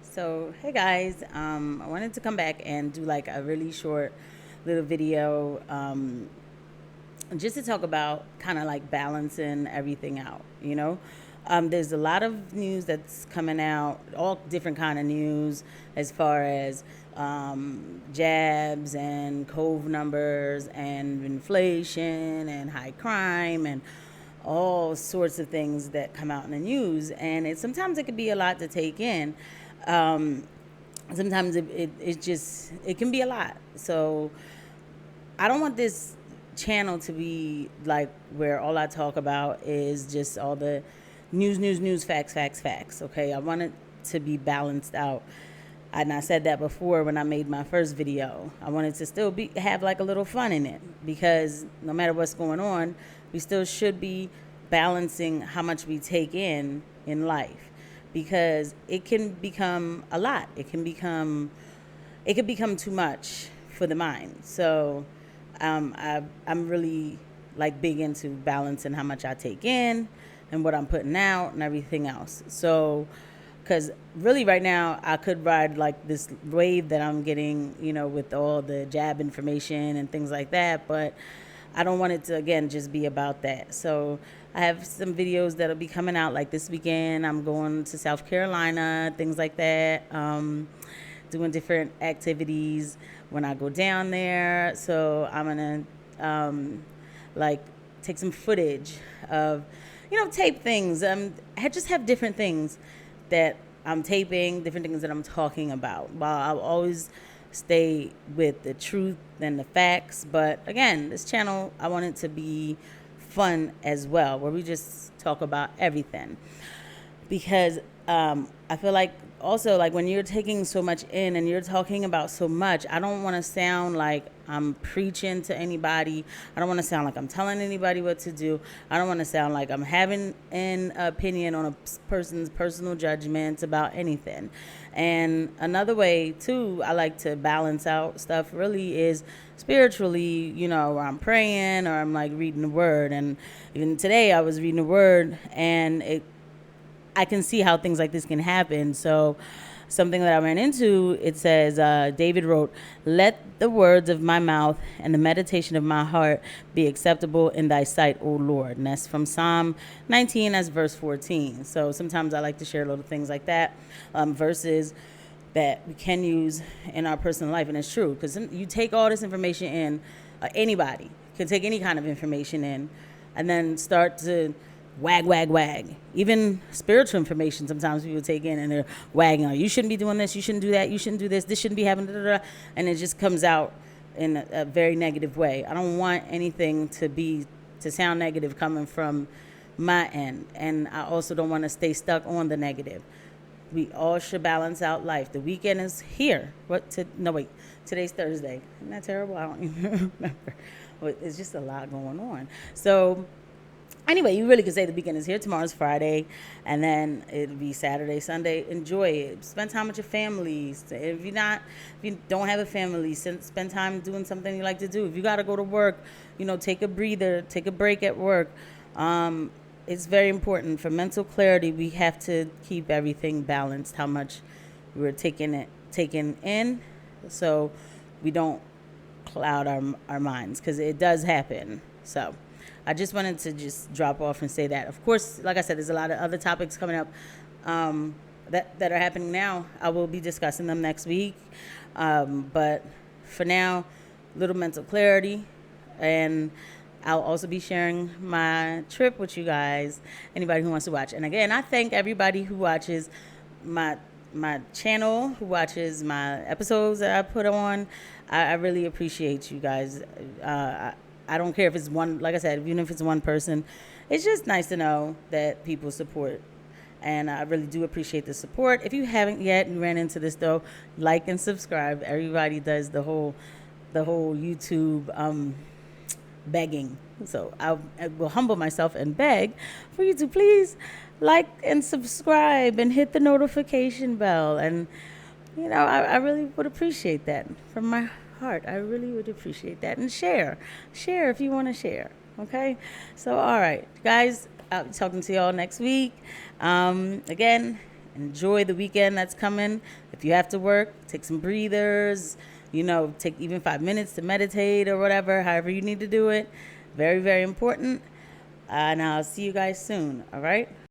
So, hey guys, I wanted to come back and do like a really short little video just to talk about kind of like balancing everything out, you know? There's a lot of news that's coming out, all different kind of news as far as jabs and cove numbers and inflation and high crime and all sorts of things that come out in the news. And sometimes it can be a lot to take in. Um, Sometimes it just it can be a lot. So I don't want this channel to be like where all I talk about is just all the news, facts, facts, facts. Okay, I want it to be balanced out. And I said that before when I made my first video. I wanted to still be have like a little fun in it because no matter what's going on, we still should be balancing how much we take in life because it can become a lot. It can become too much for the mind. So I'm really like big into balancing how much I take in and what I'm putting out and everything else. So, because really right now I could ride like this wave that I'm getting, with all the jab information and things like that, but I don't want it to again just be about that. So I have some videos that'll be coming out like this weekend. I'm going to South Carolina, things like that. Doing different activities when I go down there. So I'm gonna like take some footage of, tape things. I just have different things that I'm taping, different things that I'm talking about. While I'll always stay with the truth and the facts, but again, this channel I want it to be fun as well, where we just talk about everything because I feel like also like when you're taking so much in and you're talking about so much, I don't want to sound like I'm preaching to anybody. I don't want to sound like I'm telling anybody what to do. I don't want to sound like I'm having an opinion on a person's personal judgments about anything. And another way too, I like to balance out stuff really is spiritually, where I'm praying or I'm like reading the word. And even today I was reading the word and I can see how things like this can happen. So, something that I ran into, it says, David wrote, "Let the words of my mouth and the meditation of my heart be acceptable in thy sight, O Lord." And that's from Psalm 19, that's verse 14. So, sometimes I like to share little things like that, verses that we can use in our personal life. And it's true, because you take all this information in, anybody can take any kind of information in, and then start to wag, wag, wag. Even spiritual information sometimes people take in and they're wagging on, you shouldn't be doing this, you shouldn't do that, you shouldn't do this shouldn't be happening, da, da, da, and it just comes out in a very negative way. I don't want anything to sound negative coming from my end, and I also don't want to stay stuck on the negative. We all should balance out life. The weekend is here. No, wait. Today's Thursday. Isn't that terrible? I don't even remember. But it's just a lot going on. So anyway, you really could say the weekend is here. Tomorrow's Friday, and then it'll be Saturday, Sunday. Enjoy it. Spend time with your families. If you don't have a family, spend time doing something you like to do. If you got to go to work, take a breather, take a break at work. It's very important for mental clarity. We have to keep everything balanced. How much we're taking in, so we don't cloud our minds, because it does happen. So I just wanted to just drop off and say that. Of course, like I said, there's a lot of other topics coming up that are happening now. I will be discussing them next week. But for now, little mental clarity, and I'll also be sharing my trip with you guys, anybody who wants to watch. And again, I thank everybody who watches my channel, who watches my episodes that I put on. I really appreciate you guys. I don't care if it's one, like I said, even if it's one person, it's just nice to know that people support. And I really do appreciate the support. If you haven't yet, you ran into this though, like and subscribe. Everybody does the whole YouTube begging. So I will humble myself and beg for you to please like and subscribe and hit the notification bell. And, I really would appreciate that from my heart. I really would appreciate that. And share if you want to share. Okay. So, all right, guys, I'll be talking to y'all next week. Again, Enjoy the weekend that's coming. If you have to work, take some breathers, take even 5 minutes to meditate or whatever, however you need to do it. Very, very important. And I'll see you guys soon. All right.